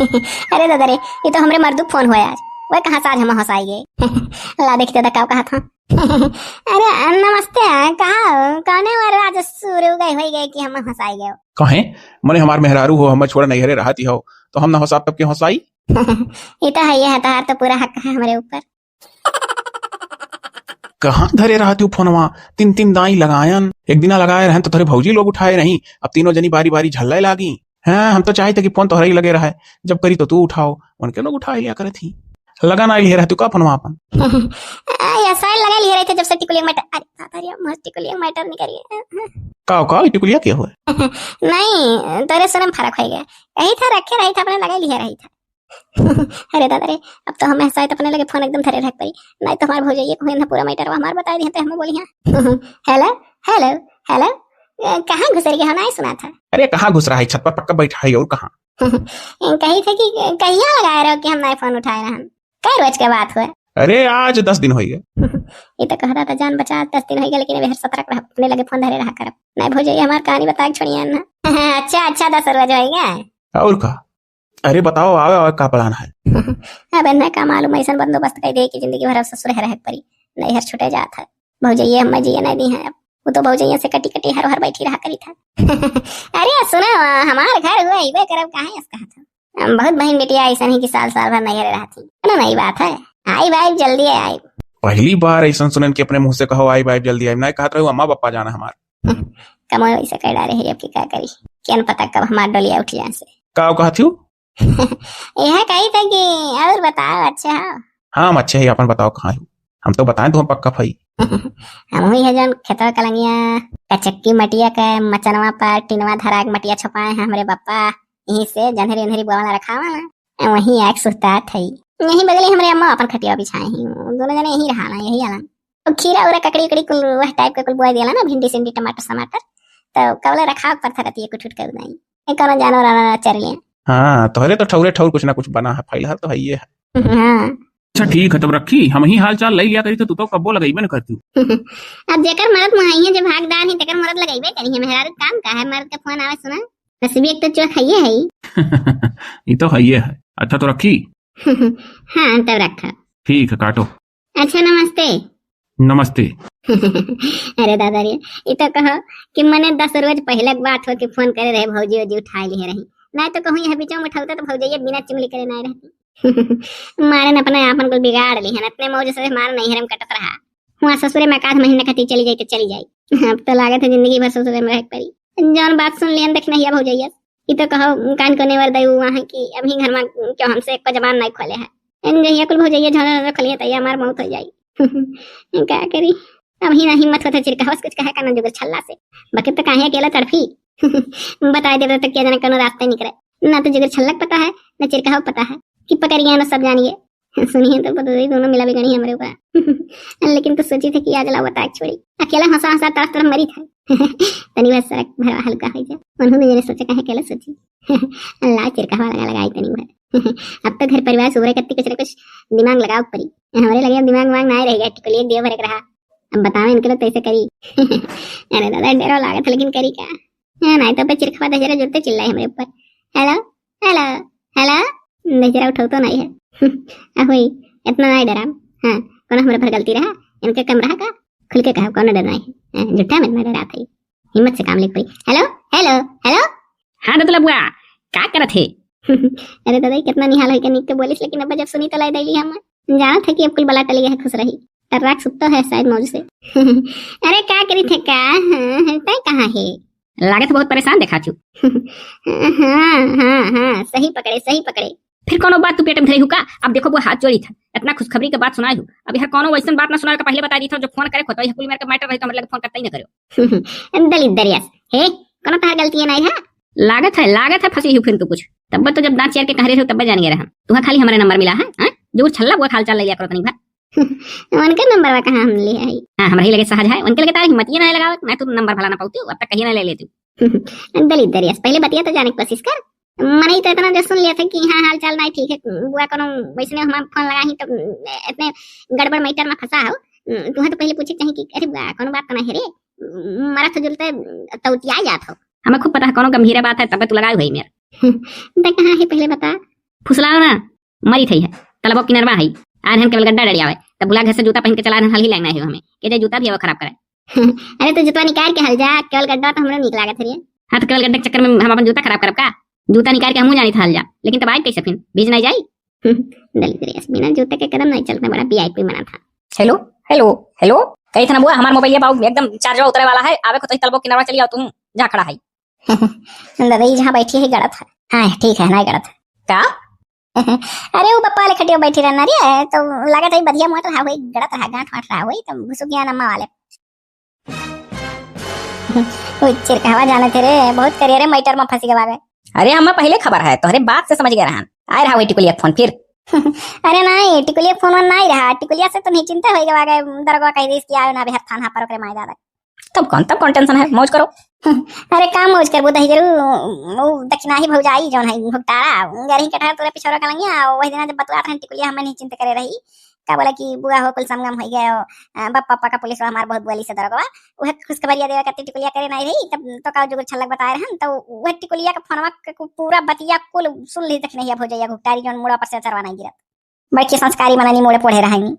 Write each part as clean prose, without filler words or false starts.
अरे दादा रे, ये तो हमरे मर्दू फोन हुआ आज। वह कहाँ से आज हम हंसाई गए। ला देखते था क्या कहा था। अरे नमस्ते, कहा कौने वाले आज शुरू गए हो गए कि हम हंसाई गए। कहे मने हमार मेहरारू हो, हम छोड़ा नहीं हरे रहती हो तो हम ना हंसा तब के हंसाई। ये तो है, ये है तार तो पूरा हक है हमारे ऊपर। कहाँ धरे रहती हूँ फोनवा, तीन तीन दाई लगायन, एक दिना लगाए रहन तो थोड़े भौजी लोग उठाए नहीं, अब तीनों जनी बारी बारी झल्लाए लागी। हाँ हम तो चाहते कि फोन तो ही लगे रहा, जब करी तो तू उठाओ, उनके लोग उठा लिया करे थी। लगा ना लिए रहती का फोनवा अपन। ऐसा लगा लिए रहे थे जब से टिकुलिया मैटर, अरे मस्त टिकुलिया मैटर नहीं करिए। का टिकुलिया क्या हुआ? नहीं तेरे सुने में फर्क हो गया, यही था रखे रही था अपने लगा लिया रही था। अरे दादा रे, अब तो हम ऐसा है तो अपने लगे फोन एकदम धरे रख पड़ी, नहीं तो हमारे भौजाई कोई ना पूरा मैटर हमारे बता दिए थे, हम बोली हां। हेलो हेलो हेलो, कहाँ घुस रही है? नहीं सुना था। अरे कहाँ घुस रहा है, छत पर पक्का बैठा है और कहाँ। कही थे कि कहिया लगाए रहो कि हम नए फोन उठाए रहे, कई रोज के बात हुआ। अरे आज 10 दिन हो गए। ये तो कह रहा था जान बचा 10 दिन हो गए, लेकिन अभी 17 अपने लगे फोन धरे रहा कर। नहीं भौजाई हमारी कहानी बता के छोड़िए ना। अच्छा अच्छा 10 रोज हो गया और का। अरे बताओ आवे आवे का प्लान है। अबे न का मालूम, ऐसा बंदोबस्त कर दे कि जिंदगी भर ससुर रह परी, नहीं हर छुटे जात है। भौजाई हम जी नहीं दी है, अब वो तो भौजाइया से कटी कटी हर हर बैठी रहा करी था। अरे सुनो, हमारे घर हुआ इबे करब काहे ऐसा कहा था। बहुत बहन बेटिया ऐसा नहीं कि साल साल भर नहीं रहा थी ना, नई बात है। आई भाई जल्दी आई। पहली बार ऐसा सुनन के अपने मुंह से कहो आई भाई जल्दी आई, नहीं कहत रहो अम्मा पापा जाना हमार। कमो ऐसा कर डाले है, जबकि क्या करी, क्या पता कब हमार डोलिया उठ जाए से। का कहती हूँ यह कही था कि और बताओ अच्छा हो। हाँ हम अच्छे है, अपन बताओ कहाँ हो। हम तो बताएं तो हम पक्का फई। हम हुई है जन खेतवा कलंगिया कचक्की मटिया का मचनवा पर टिनवा धरा के मटिया छुपाए हैं हमारे पापा, यहीं से जंधरी अंधरी बोला रखा हुआ वहीं आग सुता थी। यहीं बगले हमारे अम्मा अपन खटिया बिछाए ही, दोनों जने यहीं रहा ना, यही आला। और खीरा उरा ककड़ी ककड़ी कुल वह टाइप का कुल बुआ दिया ना, भिंडी सिंडी टमाटर समाटर, तो कवले रखा पर था रहती है कुछ कर नहीं, एक कौन जानवर चर लिया। हाँ तोहरे तो ठौरे ठौर कुछ ना कुछ बना है, फाइल तो है ये है। हाँ अच्छा ठीक है, तब रखी हम ही हाल चाल ले लिया करी, तो तू तो कब्बो लगाइबे न करती। अब जेकर मरद मुहाई है, जो भागदार है तेकर मरद लगाइबे करी है। मेहरारू काम का है, मर्द का फोन आवे सुना, नसीबी एक तो चोख है ही। ये तो है ये है। अच्छा तो रखी। हाँ तब रखा। ठीक है काटो। अच्छा नमस्ते। नमस्ते। अरे दादा रे, ये तो कहो कि मैंने 10 रोज पहले बात हो के फोन करे रहे, भौजी वौजी उठा लिए रही, नहीं तो कहूँ यह बीचों में उठाते तो भौजी बिना चिमली करे नहीं रहती। मारे न अपने आपन को बिगाड़ ली है, इतने मौज से मार नहीं हरम कटत रहा। वहाँ ससुरे में 1 महीने खती चली जाई तो चली जाई, अब तो लागत है जिंदगी भर ससुरे में रह पड़ी। जौन बात सुन लियन देख नहीं भौजैया, ये तो कहो कान को नेवर दई हुआ है कि अभी घर में क्यों हमसे एक जबान नहीं खोले है। जहिया कुल भौजैया झोला रख लिए तैयार हमार मौत हो जाई। क्या करी, अभी ना हिम्मत होता चिरका कुछ कहे का ना जुगर छल्ला से, बाकी तो काहे अकेला तड़फी। बता दे तो क्या जाने कोनो रास्ते निकले, ना तो जुगर छल्लक पता है ना चिरका पता है कि पकड़िए ना सब जानिए। सुनिए तो बता दोनों मिला बिगड़ी हमारे ऊपर। लेकिन तो सोची थी कि आज ला बता छोड़ी, अकेला हंसा हंसा तरफ तरफ मरी था। तनी बस सड़क भरा हल्का है जा, उन्होंने मैंने सोचा कहे अकेला सोची। अल्लाह चिरका लगा लगाई तनी भर। अब तो घर परिवार सुबह कत्ती कुछ न कुछ दिमाग लगाओ पड़ी, हमारे लगे दिमाग वाग ना रहेगा, टिकली दियो भर रहा। अब बताओ इनके लोग कैसे करी। अरे दादा डरो लागत है, लेकिन करी क्या, नहीं तो चिरखवा दशहरा जुड़ते चिल्लाए हमारे ऊपर। हेलो हेलो हेलो, दशहरा उठो तो नहीं है। हुई इतना नहीं डरा। हाँ कौन हमारे पर गलती रहा, इनके कम रहा का, खुल के कहा कौन डरना है, झूठा मत मैं डरा थी, हिम्मत से काम लिख पड़ी। Hello hello hello. हाँ दादा बुआ क्या करत है। अरे दादा कितना निहाल है कि निक के बोलिस, लेकिन अब जब सुनी तो लाई दैली हम जाना था कि अब कुल बला टली है, खुश रही टर्राक सुत्ता है शायद मौज से। अरे क्या करी थे का, तय कहाँ है, लागत बहुत परेशान देखा छू। हाँ हाँ हाँ सही पकड़े। फिर कोनो बात तू पेट में धरी हुका, अब देखो वो हाथ जोड़ी था, इतना खुशखबरी के बात सुनाई हूँ, अब यह कोनो वैसन बात ना सुना के पहले बता दी था, जो फोन करे खोता यह कुल मेरे मैटर रही तो मतलब फोन करता ही ना करो। दलित दरियास हे कोनो तार गलती नहीं है, लागत है फंसी हूँ फिर तू कुछ, तब तो जब दांत चेर के कह रहे थे तब जान गया हम, तुम्हें खाली हमारा नंबर मिला है, जो छल्ला वो हाल चाल ले लिया करो तनी भर। उनके नंबर वा कहाँ हम ले आई, हाँ हमारे लगे सहज है, उनके लगे तारीख मत ये ना लगाओ, मैं तो नंबर भला ना पाती हूँ, अब तक कहीं ना ले लेती हूँ। दलित दरियास पहले बतिया तो जाने की कोशिश कर, मैंने तो इतना जो सुन लिया था कि हाँ हाल चाल नहीं ठीक है, बुआ कोनो वैसने हम फोन लगा ही तो इतने गड़बड़ मैटर में फंसा हो, तुम्हें तो पहले पूछे चाहिए कि अरे बुआ कोनो बात तो नहीं रे, मरा तो जुलते तौतिया जात हो, हमें खूब पता है कोनो गंभीर बात है, तब तू लगाई हुई मेरे। तो कहाँ है पहले बता, फुसलाओ ना मरी थई है तलबो किनरवा है आ रहन केवल गड्ढा डड़ियावे तब बुला घर से जूता पहन के चला रहन हल ही लगना है हमें के जे जूता भी अब खराब करे अरे तो जूता निकाल के हल जा केवल गड्ढा तो हमरो निक लागत है हां तो केवल गड्ढे के चक्कर में हम अपन जूता खराब करब का जूता निकाल के हमहू जानी था हल जा लेकिन तब आज कैसे फिर भीज नहीं जाई दलित बिना जूते के कदम नहीं चलता बड़ा वीआईपी बना था। हेलो हेलो हेलो कही था ना बुआ हमारा मोबाइल पाओ एकदम चार्जर उतरे वाला है आवे को तो तलबो किनारा चली आओ तुम जहाँ खड़ा है दादा ये जहाँ बैठी है गलत है। हाँ ठीक है ना गलत का अरे वो पप्पा वाले खटिया बैठी रहना रे तो लागत है बढ़िया मोटर है वही गलत है गांठ वाठ रहा वही तो घुसुकिया नम्मा वाले वो चिरकावा जाने थे रे बहुत करियर मैटर में फंसी गए। अरे हमें पहले खबर है तोहरे बात से समझ गए रहन आए रहा वही टिकुलिया फोन फिर अरे नहीं टिकुलिया फोन नहीं रहा टिकुलिया से तो नहीं चिंता हो गया दरगवा कह देस कि आयो ना बेहर थाना पर ओकरे माय दादा तब कौन टेंशन है मौज करो। अरे काम मौज कर दही जरूर वो दक्षिणा ही भौजाई जोन है भुगतारा गरही कठहर तोरे पिछोरा कलंगिया वही दिन जब बतुआ था टिकुलिया हमें नहीं चिंता करे रही का बोला कि बुआ हो कुल समगम हो गया बप्पा पापा का पुलिस हमार बहुत बोली से दरगवा वह खुशखबरिया देवा करती टिकुलिया करे नहीं रही तब तो का जो छलक बताए रहन तो वह टिकुलिया का फोनवा पूरा बतिया कुल सुन ली तक नहीं भौजाई भुगतारी जोन मुड़ा पर से चरवा नहीं गिरत बैठ के संस्कारी मननी मोड़े पढ़े रहेंगी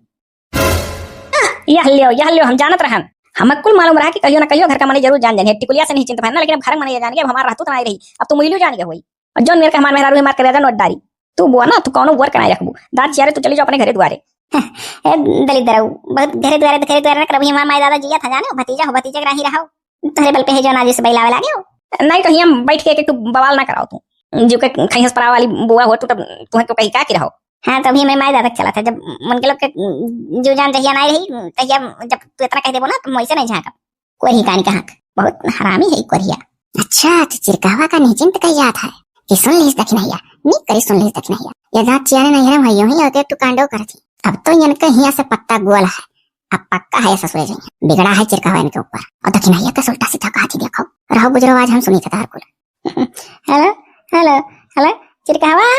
यह लियो हम जानत रहन हमें कुल मालूम रहा कि कहियो ना कहियो घर का मनी जरूर जान जाने टिकुलिया से नहीं चिंता ना लेकिन अब घर मनी जान गया हमारा रहतू तो नहीं रही अब तो मुइलू जान गया हुई और जोन मेरे का हमार मेहरारू मार कर नोट डारी तू बुआ ना तू कौनो वर्क नहीं रखबू दांत चियारे तू चली जाओ अपने घरे द्वारे दलित दराऊ बहुत घरे द्वारे ना करबी हमार माय दादा जिया था जाने भतीजा हो भतीजा रही रहो तोरे बल पे है जो नाजी से बैलावे लागे हो नहीं तो हम बैठ के तू बवाल ना कराओ तू जो के खैस परा वाली बुआ हो तू तब तुम्हें तो कहीं का की रहो। हाँ तभी मैं माय दादा चला था जब उनके लोग के जो जान जहिया नहीं रही तहिया जब तू इतना कह देबो ना तो वैसे नहीं झाका कोई कान का हक बहुत हरामी है कोरिया। अच्छा तो चिरकावा का निचिंत का याद है कि सुन लीस दखिनैया नी करी सुन लीस दखिनैया ये दांत चियारे नहीं रहा भइयो ही और तू कांडो करती अब तो इनके हिया से पत्ता गोल है अब पक्का है ससुरे जी बिगड़ा है चिरकावा इनके ऊपर और दखिनैया का उल्टा सीधा कहती देखो रहो गुजरो आज हम सुनी था तार कुल हेलो हेलो हेलो चिरकावा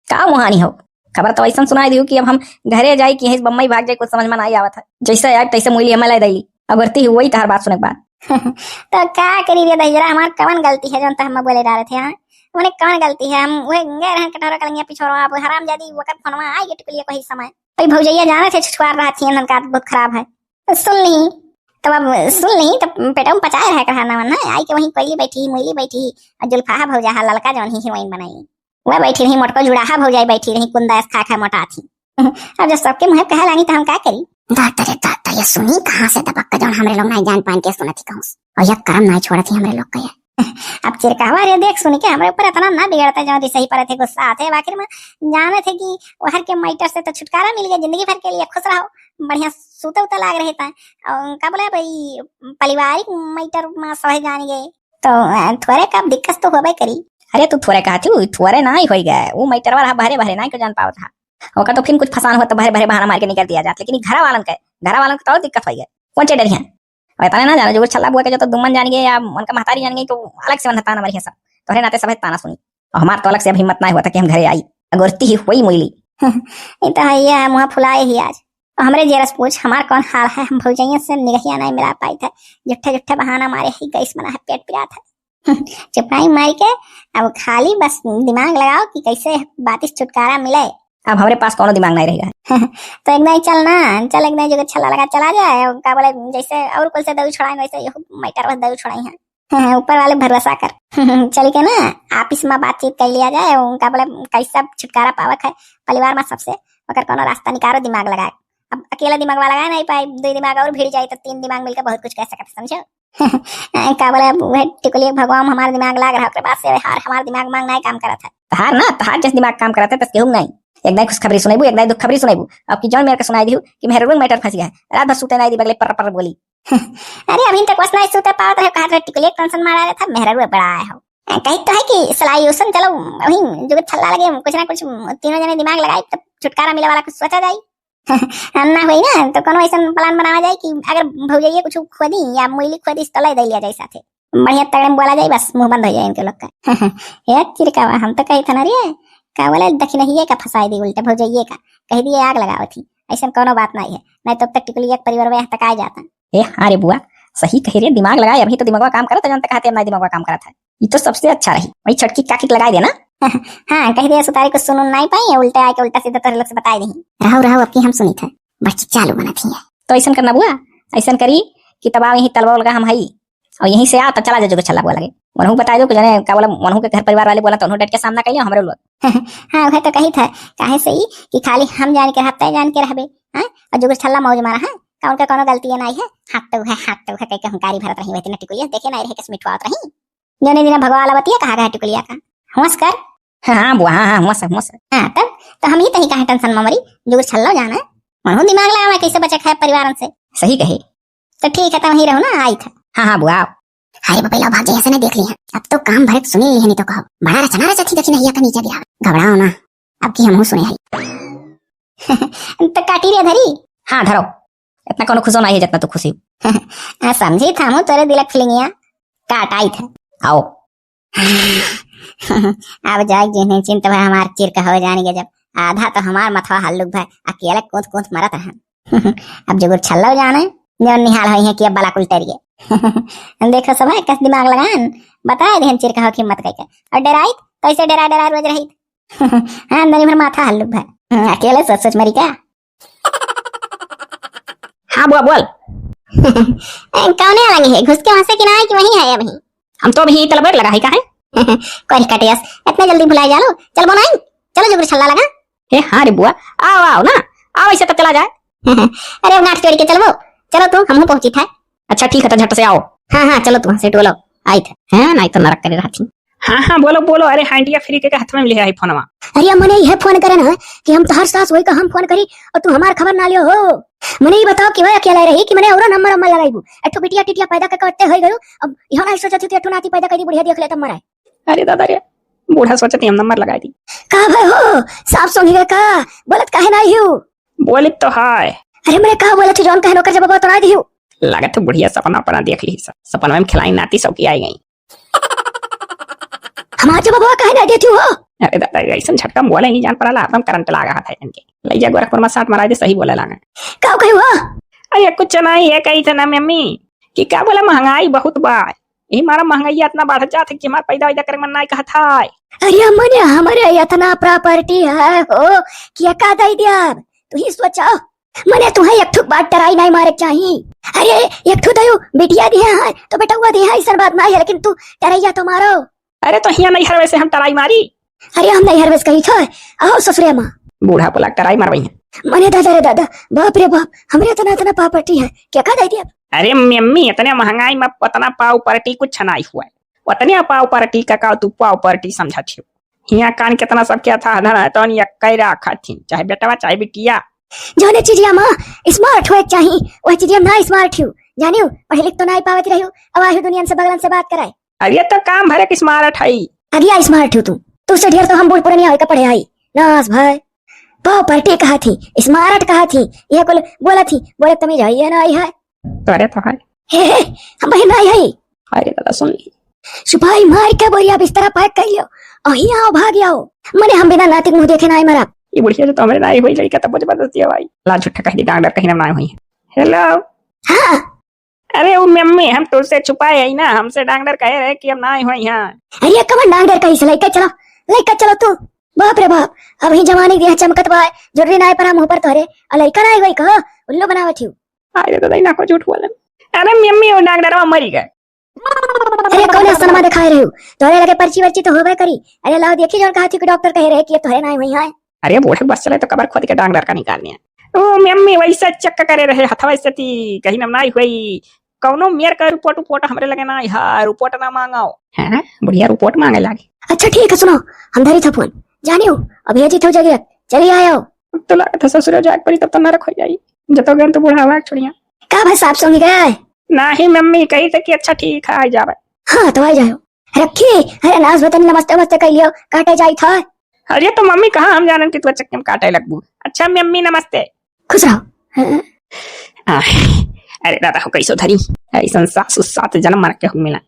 का मुहानी हो खबर तो ऐसा सुनाई दियो कि अब हम घरे जाए कि बम्बई भाग जाए कुछ समझ में नहीं आवत है जैसे यार तैसे मुइली हमें लाई दैली अगरती हुई तार बात सुने के बाद तो क्या करी रे दहिजरा हमार कवन गलती है जोन तो हम बोले डाले थे हां उन्हें कवन गलती है हम वे गए रहन कटोरा कलंगिया पिछोरा आप हरामजादी वक्त फोनवा आई टिकुलिया को ही समय भाई भौजैया जाने थे छुछवार रहा थी उनका बहुत खराब है सुन ली तब अब सुन ली तब पेटा में पचाए रहा कहना मन आई के वहीं कोयली बैठी मुइली बैठी और जुल्फा भौजा ललका जोन ही हीरोइन बनाई वह बैठी रही मोटको जुड़ाहा भौजाई बैठी रही कुंदा खा खा मोटा थी अब जब सबके मुंह कह लानी तो हम क्या करी दाता ये सुनी कहाँ से दबक जोन हमरे लोग नहीं जान पान के सुना थी कहूं और ये करम नहीं छोड़ा थी हमरे लोग का अब चिरकावा रे देख सुनी के हमरे ऊपर इतना ना बिगड़ता जो सही पर थे गुस्सा आते आखिर में जाने थे कि हर के मैटर से तो छुटकारा मिल गया जिंदगी भर के लिए खुश रहो बढ़िया सूता उता लाग रहे था और का बोला भाई पारिवारिक मैटर में सहे जान गए तो थोड़े का दिक्कत तो होबे करी। अरे तू थोड़े कहा थी थोड़े ना ही हो गया वो मैटर वाला भरे भरे ना को जान पाओ था ओका तो फिर कुछ फसान हुआ तो भरे भरे बहाना मार के निकल दिया जाता लेकिन घर वालन को तो दिक्कत हो गया कौन चे डरिया वैसा ना जाने जो छल्ला बुआ के जो तो दुमन जान गए या उनका महतारी जान गई तो अलग से ताना मरी सब तोहरे नाते सब ताना सुनी और हमारे तो अलग से अब हिम्मत नहीं हुआ था कि हम घरे आई अगरती ही हुई मुइली ये तो है मुँह फुलाए ही आज हमरे जेरस पूछ हमार कौन हाल है हम भौजैया से निगहिया नहीं मिला पाई थे जुट्ठे बहाना मारे ही गैस बना है पेट पिरा था चुपाई मार के अब खाली बस दिमाग लगाओ कि कैसे बातिस छुटकारा मिले। अब हमारे पास कोनो दिमाग नहीं रहेगा तो एक नहीं चल एक नहीं जो छल्ला लगा चला जाए का बोले जैसे और कुल से दऊ छुड़ाए वैसे ये मैटर बस दऊ छुड़ाई है ऊपर वाले भरोसा कर चल के ना आपस में बातचीत कर लिया जाए उनका बोले कैसा छुटकारा पावक है परिवार में सबसे अगर कोनो रास्ता निकालो दिमाग लगाए अब अकेला दिमाग वाला लगा नहीं पाए दो दिमाग और भिड़ जाए तो तीन दिमाग मिलकर बहुत कुछ कह सकते समझो का बोले टिकुलिया भगवान हमारा दिमाग लाग रहा बात से हार हमारा दिमाग मांग नहीं काम करा था हार ना तहार जैसे दिमाग काम करा था तस केहू नहीं एक दिन खुशखबरी सुनाइबू एक दिन दुख खबरी सुनाइबू अब की जौन मेरे को सुनाई दी कि मेरे रूम मैटर फंस गया रात भर सूते नहीं दी बगले पर बोली अरे अभी तक बस नहीं सूते पावत है कहा टिकुलिया टेंशन मारा रहा था मेरा रूम बड़ा आया हो कहीं तो है कि सलायूसन चलो वही जो छल्ला लगे कुछ ना कुछ तीनों जने दिमाग लगाए तब छुटकारा मिले वाला कुछ सोचा जाए ना हुई ना तो कोनो ऐसा प्लान बनावा जाए कि अगर भौजैया कुछ खोदी या मुइली खोदी तो लै दे लिया जाए साथे बढ़िया तगड़े बोला जाए बस मुंह बंद हो जाए इनके लोग का ये चिरकावा हम तो कही था ना रे का बोले दखिनहिये का फसाई दी उल्टे भौजैये का कह दिए आग लगाओ थी ऐसा कोनो बात नहीं है नहीं तो तक टिकुलिया परिवार में तक आ जाता ए अरे बुआ सही कह रही दिमाग लगाए अभी तो दिमाग काम करा था जानते कहते नहीं दिमाग काम करा था ये तो सबसे अच्छा रही वही छटकी काकी लगा देना हाँ कह दिया सुतारी को सुन नहीं पाई उल्टा आके उल्टा सीधा तोरे लोग से बताई नहीं रहो रहो अब की हम सुनी था बस चालू बना थी तो ऐसा करना बुआ, ऐसा करी कि तब यही तलवा लगा हम हई और यहीं से आ तो चला जो छल्ला बुआ लगे मनहू बता दो कि जाने का बोला मनहू के घर परिवार वाले बोला तो उन्होंने डट के सामना करियो हमरे लोग। हाँ वह तो कही था काहे से ही कि खाली हम जान के रहते जान के रहबे हां और जो छल्ला मौज मारा है कौन का कोनो गलती नहीं है हाथ तो है कई का हंकारी भरत रही वैसे टिकुलिया देखे नहीं रहे किस मिठवात रही जने दिन भगवान बतिया कहा गया टिकुलिया का होश कर। हाँ बुआ हाँ मस्त हाँ तब तो हम ही तही कहा टेंशन में मरी जो छल्लो जाना मनहू दिमाग लगा मैं कैसे बचे खाए परिवार से सही कहे तो ठीक है तो वहीं रहो ना आई था। हाँ बुआ हाय पहला भाग जैसे ने देख लिया अब तो काम भरत सुनी ली है नहीं तो कहो बड़ा रचना रचती देखी नहीं का नीचे गिरा घबराओ ना अब की हम सुने है तो काटी रे धरी। हाँ धरो इतना कोनो खुश होना है जितना तू खुशी समझी था मु तोरे दिलक फीलिंगिया काट आई था आओ। अब जाए जिन्हें चिंता भाई हमार चिर का हो जाएंगे जब आधा तो हमार मथवा हल्लुक भाई अकेले कूद मरत है। अब जो छल्लो जाने जो निहाल है कि अब बला कुलटरिए देखो सब है कस दिमाग लगान बताए देहन चिर का हो हिम्मत कह और डराई कैसे डरा रोज रही हाँ अंदर भर माथा हल्लुक भाई अकेले सोच मरी क्या। हाँ बुआ बोल कौन लगी है घुस के वहां से कि नहीं कि वही है अभी हम तो अभी तलबर लगा है का है कोई कटियस इतना जल्दी भुलाई जालो चल बनाई चलो जो छल्ला लगा हे हाँ रे बुआ आओ आओ ना आओ ऐसे तो चला जाए। अरे नाट चोरी के चलो चलो तुम हम पहुंची था। अच्छा ठीक है तो झट से आओ। हाँ चलो तुम से टोलो आई था है नहीं तो नरक करे रहती। हाँ बोलो बोलो अरे हांडिया फ्री के हाथ में ले आई फोनवा। अरे मने यह फोन करे ना कि हम तो हर सास वही का हम फोन करी और तू हमार खबर ना लियो हो मने ही बताओ कि वह अकेला रही कि मने और नंबर अम्मा लगाईबू एठो बिटिया टिटिया पैदा के करते होई गयो अब यहां नहीं सोचती थी एठो नाती पैदा कर दी बुढ़िया देख ले तब मराए। अरे दादा रे बूढ़ा सोचती हम नंबर लगाई दी का भाई हो साफ सुनिए का बोलत काहे नहीं हो बोली तो हाय। अरे मैं कहा बोले थे जॉन कहनो कर जब बाबा तो ना दियो लगा तो बुढ़िया सपना अपना देख ली सपना में खिलाई नाती सब की आई गई हमार जब बाबा कहे ना देती हो। अरे दादा ऐसा झटका बोले नहीं जान पड़ा एकदम करंट लगा था इनके लैया गोरखपुर में 60 मारा दे सही बोले लगा का कहे हुआ अरे कुछ नहीं है कही था ना मम्मी कि क्या बोला महंगाई बहुत बार यही हमारा महंगाई इतना बढ़ जाता कि हमारा पैदा करे मन नहीं कहा था। अरे मने हमारे इतना प्रॉपर्टी है हो कि का दे दिया तू ही सोचो मने तुम्हें एक ठुक बात डराई नहीं मारे चाहिए। अरे एक ठुक दयो बिटिया दिया है तो बेटा हुआ दिया ऐसा बात नहीं है लेकिन तू डरैया तो मारो। अरे तो हिया नहीं हर वैसे हम टराई मारी। अरे हम नहीं हर वैसे कही था आओ ससुरे माँ बूढ़ा बोला टराई मारवाई है मने दादा रे दादा बाप रे बाप हमरे इतना प्रॉपर्टी है क्या का दे दिया। अरे मम्मी इतने महंगाई में पतना पाव पार्टी कुछ नहीं हुआ उतने पाव पार्टी का तू पाव पार्टी समझा थी हिया कान कितना सब क्या था धन तो कई रखा थी चाहे बेटवा चाहे बिटिया जाने चीजिया माँ स्मार्ट हो चाहिए वह चीजिया ना स्मार्ट हो जानियो पढ़े लिख तो नहीं पावत रही अब आयु दुनिया से बगलन से बात कराए। अरे तो काम भरे कि स्मार्ट है अगिया स्मार्ट हो तू से ढेर तो हम बूढ़ पुरानी का पढ़े आई नास भाई पाव पार्टी कहा थी स्मार्ट कहा थी यह को बोला थी बोले तुम्हें जाइए ना आई है तो अरे तो है हे हम बहन आई है। अरे दादा सुन ली सुपारी मार के बोरिया बिस्तर पैक कर लियो अही आओ भाग आओ मने हम बिना नातिक मुंह देखे ना मरा ये बुढ़िया जो तुम्हारे नाई हुई लड़का तो जबरदस्ती है भाई ला झूठा कह दी डॉक्टर कहीं ना हुई। हेलो हाँ अरे वो मम्मी हम तुझसे छुपाए है ना हमसे डॉक्टर कह रहे कि हम ना हुई यहाँ। अरे कमन डॉक्टर कहीं से लेकर चलो तू बाप रे बाप अब ही जवानी दिया चमकत बा जरूरी ना पर हम ऊपर तोरे लड़का ना हुई कहो उल्लू बनावत हूँ। अरे दादा ना को झूठ बोले अरे मम्मी वो डॉक्टर मरी गए। अरे कौन सनमा दिखाए रहे हो तोरे लगे पर्ची वर्ची तो होबे करी। अरे लाओ देखी जो कहा थी कि डॉक्टर कह रहे कि तोरे ना हुई है। अरे बूढ़े बस चले तो कबर खोद के डॉक्टर का निकालने ओ मम्मी वैसा चक्का करे रहे हथवा से कहीं ना हुई कौनो मेयर का रिपोर्ट हमरे लगे ना यार रिपोर्ट ना मांगाओ है बढ़िया रिपोर्ट मांगे लागे। अच्छा ठीक है सुनो हम धरी था फोन जानियो अभी अजी थे जगह चली आयो तो लगा था ससुर जाग पड़ी तब तो नरक हो जाई जतो गन तो बूढ़ा वाक छोड़िया का भाई साहब सुन गए नहीं मम्मी कही थे कि अच्छा ठीक है आ जावे। हाँ तो आ जाओ रखी अरे नाज बतन नमस्ते नमस्ते कह लियो काटे जाई था। अरे तो मम्मी कहा हम जानन कि तू चक्के में काटे लगबू। अच्छा मम्मी नमस्ते खुश रहो। अरे दादा हो कैसो धरी ऐसा सासु 7 जन्म मर के हो मिला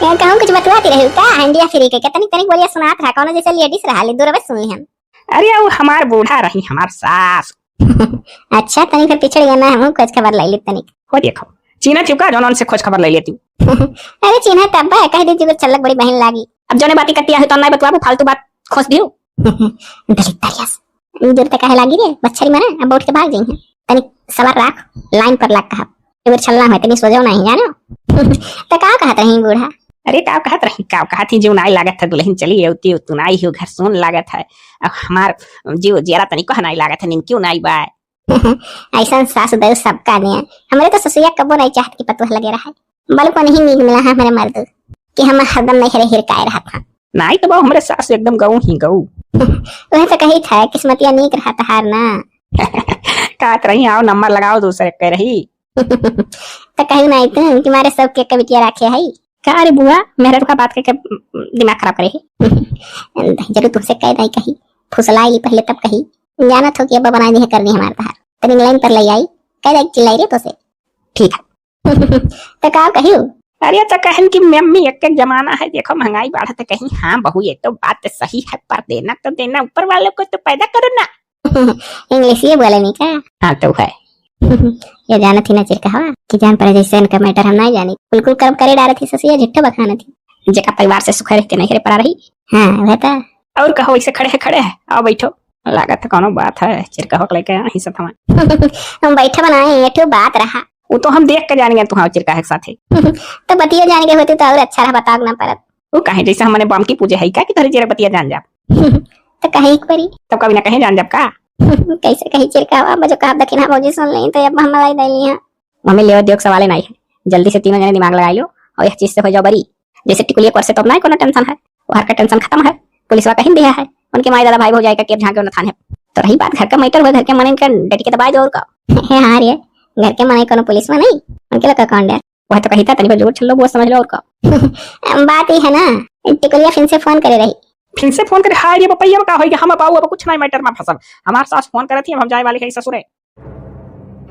यार कहूं कुछ बतवाती रही का हंडिया फ्री के तनी तनी बोलिया सुनात रहा कौन जैसे लेडीज रहा ले दूर सुन ली हम। अरे वो हमार बूढ़ा रही हमार सास अच्छा तनी फिर पिछड़ गया ना हम कुछ खबर ले ली तनी हो देखो चीना चुका जौन से खोज खबर ले लेती हूँ। अरे चिन्ह तब है कह दीजिए चलक बड़ी बहन लागी। अब जौने बाती कटिया है तो नहीं बतवा फालतू बात खोज दियो। दलित दूर तक कहे लागी रे बच्चरी मरे अब उठ के भाग जाई है तनी सवार राख लाइन पर लाग कहा एबर छलना है तनी सो जाओ नहीं जानो। तो का कहत रही बूढ़ा। अरे का कहत रही का कहत ही जीव नाई लागत है दुल्हन चली औती तू नाई हो घर सोन लागत है अब हमार जीव जेरा तनी कह नाई लागत है निन क्यों नाई बा। ऐसा सास दे सबका दिया हमरे तो ससुया कबो नहीं चाहत की पतवा लगे रहा है बल को नहीं नीक मिला है हमारे मर्द कि हम हरदम नहीं हरे हिरकाए रहा था। नाई तो हमरे सास एकदम गऊ ही गऊ। वह तो कही था किस्मतिया नीक रहा तहार ना। कहत रही आओ नंबर लगाओ दूसरे कह रही। तो कही नहीं तुम कि मारे सब के कवितिया रखे है का अरे बुआ मेरे का बात के दिमाग खराब करे जरूर तुमसे कह नहीं कही फुसलाई पहले तब कही जाना थो कि अब बना दी है करनी हमारे तहार तनी लाइन पर ले आई कह रही चिल्लाई रे तो से ठीक है। तो का कहियो अरे तो कहन की मम्मी एक एक जमाना है देखो महंगाई बढ़त है कहीं हाँ बहू ये तो बात सही है पर देना तो देना ऊपर वालों को तो पैदा करो ना। इंग्लिश ये बोले नहीं क्या। हाँ तो है ये जाना थी ना चिरका हवा कि जान पर जैसे इनका मैटर हम नहीं जानी बिल्कुल कर्म करे डाल थी ससुया झिट्ठो बखाना थी जेका परिवार से सुख रहते नहीं पा रही। हाँ वह तो और कहो ऐसे खड़े है आओ बैठो लागत है कोनो बात है चिरका हो लेके ही सब हम बैठे बनाए ये तो बात रहा वो तो हम देख के जानेंगे तुम्हारे चिरका के साथ तो बतिया जाने के होते तो और अच्छा रहा बताओ ना परत वो कहे जैसे हमने बम की पूजा है क्या कि तेरे जेरा बतिया जान जा तो कहीं एक बारी तब कभी ना कहीं जान जाब का कैसे कहीं चिरका हुआ बजो कहा दक्षिणा मौजी सुन ली तो अब हम लाई दे ली हां मम्मी ले दियो सवाल नहीं है जल्दी से तीनों जने दिमाग लगा लो और एक चीज से हो जाओ बरी जैसे टिकुलिया कर से तो नहीं कोनो टेंशन है वहां का टेंशन खत्म है पुलिस वाला कहीं दिया है उनके माई दादा भाई हो जाएगा केब झांके न थाने तो रही बात घर का मैटर हो घर के मन का डट के दबाई दो और का हां रे घर के मने कोनो पुलिस में नहीं उनके लगा कौन डर वह तो कही था तनी जोर छल्लो वो समझ लो और का बात ही है ना टिकुलिया फिर से फोन करे रही फिर से फोन करे हाय रे पपैया का होई हम बाऊ अब कुछ नहीं मैटर में फंसल हमार सास फोन करती है हम जाए वाले है ससुरे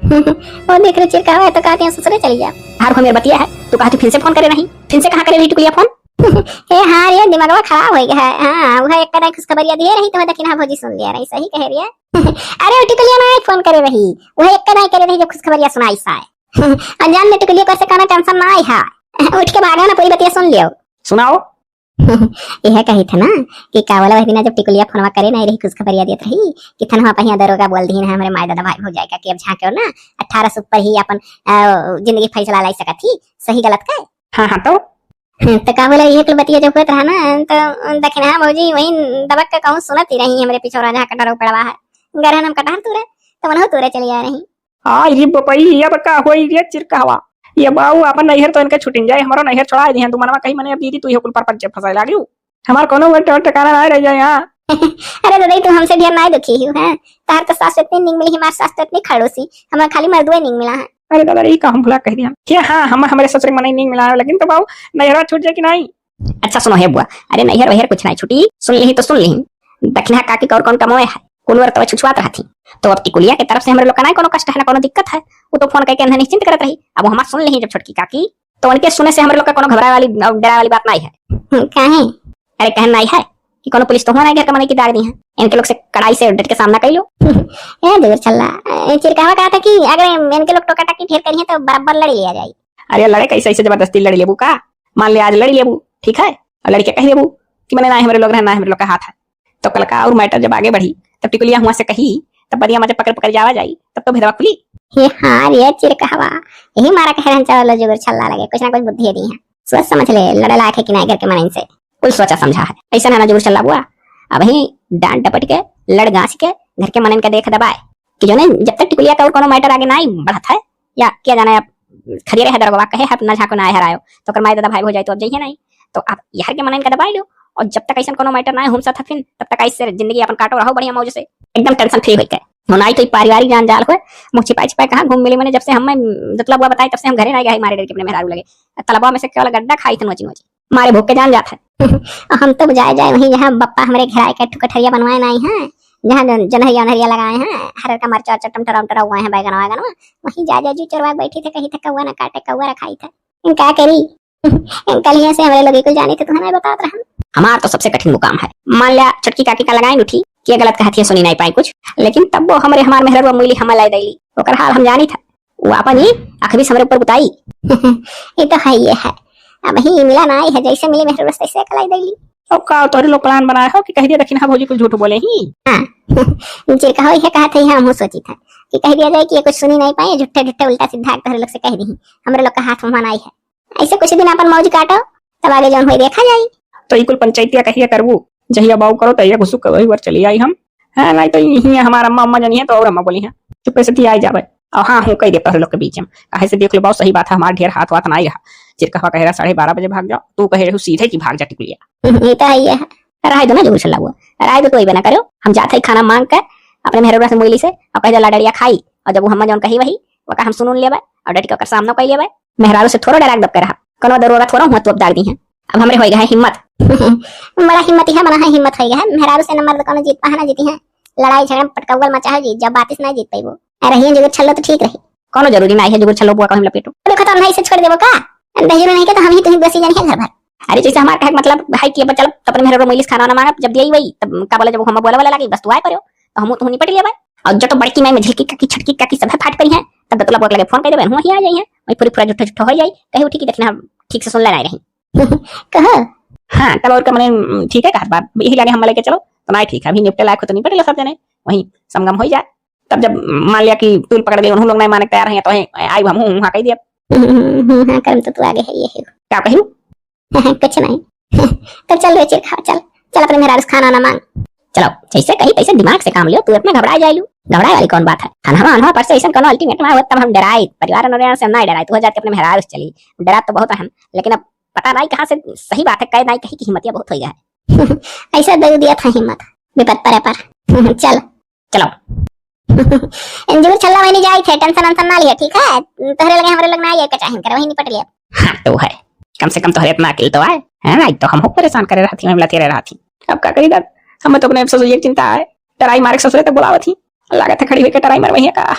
वो देख रहे चिरका हुआ तो कहते हैं ससुरे चली जा हार को मेरे बतिया है तू कहती फिर से फोन करे नहीं फिर से कहां करे रही टिकुलिया फोन ए हां रे दिमागवा खराब हो गया है हां वो एक कदा खुशखबरिया दिए रही तो दक्षिणा भौजी सुन लिया रही सही कह रही है। अरे टिकुलिया ना फोन करे रही वो एक कदा करे रही जो खुशखबरिया सुनाई सा अनजान में टिकुलिया को से kana टेंशन ना आई है उठ के भागा ना पूरी बतिया सुन लियो सुनाओ। यह कही था ना कि कावला वह दिन जब टिकुलिया फोनवा करे नहीं रही खुशखबरिया देत रही कि थनवा पहिया दरोगा बोल दी हमारे माय दादा भाई हो जाएगा कि अब झांके ना 18 से ऊपर ही अपन जिंदगी फैसला लाई सकत थी सही गलत का। हां हां तो का बोला ये कुल बतिया जब होत रहा ना तो दक्षिणा भौजी वही दबक के कहूं सुनत ही रही हमरे पिछोरा जहां कटारो पड़वा है गरहन हम कटार तुरे तो मनहो तुरे चली आ रही। हां ये बपई अब का होई रे चिरकावा ये बाऊ अपन नैहर तो इनके छुटिन जाए हमारो नैहर छोड़ा दिहन तू मनवा कहीं मने अब दीदी तू ये कुल पर फसाई लागियो हमार कोनो वे ठिकाना ना रह जाए यहां। अरे दादा तू हमसे ढेर ना दुखी हूं है तार तो सास इतनी निंग मिली हमार सास तो इतनी खड़ोसी हमार खाली मर्दुए निंग मिला है। अरे दादा ये का हम भुला कह दिया क्या हां हम हमारे ससुर मन नहीं मिला लेकिन तो बाऊ नैहर छूट जाए कि नहीं। अच्छा सुनो है बुआ अरे नैहर वहर कुछ नहीं छुटी सुन ली तो सुन ली दक्षिणा काकी और कौन कमोए है कुनवर तो छुछवात रही तो अब टिकुलिया के तरफ से हमरे लोग का नहीं कोनो कष्ट है ना कोनो दिक्कत है वो तो फोन करके अंदर निश्चिंत करत रही अब हमार सुन ली जब छोटकी काकी तो उनके सुने से हमरे लोग का कोनो घबराए वाली डरा वाली बात नहीं है। काहे अरे कहन नहीं है कि कोनो पुलिस तो होना घर का मने की दाग दी है इनके लोग से कड़ाई से डट के सामना कर लो। ए दूर चला चिरकावा कहा था कि अगर इनके लोग टोका टकी ढेर करी है तो बराबर लड़ी लिया जाए। अरे लड़े कैसे ऐसे जबरदस्ती लड़ी लेबू का मान ले आज लड़ी लेबू ठीक है और लड़के कह देबू कि मैंने ना हमारे लोग रहना है हमारे लोग का हाथ है तो कल का और मैटर जब आगे बढ़ी तब टिकुलिया हुआ से कही तब बढ़िया मजे पकड़ पकड़ जावा जाई तब तो भेदवा खुली। ये हां रे चिरकावा यही मारा कह रहन चलो जोर छल्ला लगे कुछ ना कुछ बुद्धि दी है सोच समझ ले लड़े लायक है कि नहीं घर के मन से कुल सोचा समझा है ऐसा ना जोर चला बुआ अब ही डांट डपट के लड़ गांस के घर के मन का देख दबाए कि जो ने जब तक टिकुलिया का और कोनो मैटर आगे नहीं बढ़त है या क्या जाना है खरिया है दरगवा कहे है ना झाको ना हरायो तो कर माय दादा भाई हो जाए तो अब जाइए नहीं तो आप यार के मन का दबाई लो और जब तक ऐसा कोनो मैटर ना हम साथ फिर तब तक ऐसे जिंदगी अपन काटो रहो बढ़िया मौज से एकदम टेंशन फ्री होके होना तो पारिवारिक जान जाल हुए मुँह छिपाई छिपाई कहाँ घूम मिले मैंने जब से हमें मतलब हुआ बताई तब से हम घरे नहीं गए मारे डर के अपने मेहरारू लगे तलबा में से केवल गड्ढा खाई थे नोची नोची मारे भूख के जान जाता है। हम तो जाए जाए वहीं जहाँ बप्पा हमारे घेराए के ठुकठरिया बनवाए नहीं है जहाँ जनहरिया नहरिया लगाए हैं हर का मरचा चटम टराम टरा हुए हैं बैगन वैगन वहीं जा जो चरवाए बैठी थे कहीं थे कौआ ना काटे कौआ रखाई था क्या करी कल यहाँ से हमारे लोग को जाने थे तो हमें बता रहा हमारा तो सबसे कठिन मुकाम है। मान लिया छुटकी काकी का लगाई उठी कि गलत कहती है सुनी नहीं पाई कुछ लेकिन तब वो हमारे मेहर मुली हम लाई दैली ओकर हाल हम जानी था वो अपन ही आखिरी समय ऊपर बुताई। ये तो है, ये है। अब ही मिला ना है, जैसे मिली मेरे रास्ते से कलाई देली। अब का तोरे लोग प्लान बनाया हो कि कह दिया देखी ना भौजी कुछ झूठ बोले ही। जे कहो ये कहा था, हम सोची था कि कह दिया जाए कि ये कुछ सुनी नहीं पाए, झूठे झूठे उल्टा सीधा तोहरे लोग से कह दी हमरे लोग का हाथ में आई है। ऐसे कुछ दिन अपन मौज काटो, तब आगे जौन होई देखा जाई। तो इकुल पंचायतिया कहिए करबू, जहिया बाऊ करो तहिया घुसुक के वही बार चली आई हम। है नहीं तो यही हमारा अम्मा जनी है तो और अम्मा बोली है चुप्पे से थी आई जावे। और हाँ हूँ कह देता है लोग के बीच में, कहे से देख लो बहुत सही बात है, हमारा ढेर हाथ वाथ नहीं रहा। चिरकहवा कह रहा 12:30 बजे भाग जाओ, तू कहे रहू सीधे की भाग जा टिकुलिया। ये तो है, ये है। राय दो ना जो चला हुआ राय दो, तो ही बना करो। हम जाते ही खाना मांग कर अपने मेहरबा से मोइली से और कह ला डरिया खाई, और जब वो हम जौन कही वही वका हम सुन लेबे और डट के सामना कह लेबे। मेहरारू से थोड़ा डराक दब के रहा, कोनो दरोगा थोड़ा हुआ तो अब डाल दी है। अब हमरे हो गया है हिम्मत। बड़ा हिम्मत है, मना है हिम्मत हो गया है। मेहरारू से नंबर कोनो जीत पाहा ना जीती है, लड़ाई झगड़ा पटकावल मचा जीत, जब बातिस नहीं जीत पाइबो। रही जुगुर छल्लो तो ठीक रही, कोनो जरूरी नहीं है जुगुर छलो बुआ को हम लपेटो। देखो तो नहीं से छोड़ देबो का, दहेज नहीं के तो हम ही तुही बसी जानी है घर भर। अरे जैसे हमारा कहे मतलब भाई की चलो तो अपने मेहरबा मोइली खाना मांगा, जब दिया वही तब का बोला, जब हम बोला वाला लगी बस तू आए करो तो हम तो निपट लेबे। और जो तो बड़की में झिलकी का की छटकी का की सब फाट पड़ी है, तब तो लगे फोन कर देबे, हम ही आ जाई है वही पूरी पूरा झूठा झूठा हो जाई। कहे ठीक देखना ठीक से सुन ले रही कहो हाँ तब और का मैंने ठीक है कहा बात यही लगे हम लेके चलो तो नहीं ठीक है, अभी निपटे लायक हो तो निपट लो सब जने, वही समगम हो जाए। तब जब मान लिया कि तूल पकड़ गए उन लोग नहीं माने तैयार हैं तो आई हम हूँ कह दिया। हां कर्म तो तू आगे है, ये है क्या कहूँ कुछ नहीं। तो चल रे चिरखा, चल चल अपने मेहरारू से खाना ना मांग। चलो जैसे कही तैसे दिमाग से काम लियो, तू अपना घबरा जाइलू, घबराए वाली कौन बात है। खाना पर से ऐसा कोनो अल्टीमेट में तब हम डराई, परिवार ने से हम नहीं डराई, तू हो जाके अपने मेहरारू से चली। डरा तो बहुत हम, लेकिन अब पता नहीं कहां से सही बात है कह नहीं कही की हिम्मतिया बहुत हो गया है। ऐसा दे दिया था हिम्मत विपत पर चल चलो इंजूर छल्ला वही जाई थे, टेंशन टेंशन ना लिया ठीक है। तोहरे लगे हमरे लग ना आए कचाहिन कर वही निपट लिया। हाँ तो है, कम से कम तो इतना अकेल तो आए है ना, तो हम हो परेशान करे रहा थी, हम लते रहा थी। अब क्या करी दाद, हमें तो अपने ससुर की चिंता है, टराई मारे ससुरे तक बुलावा थी, लगा था खड़ी होकर टराई मार वही का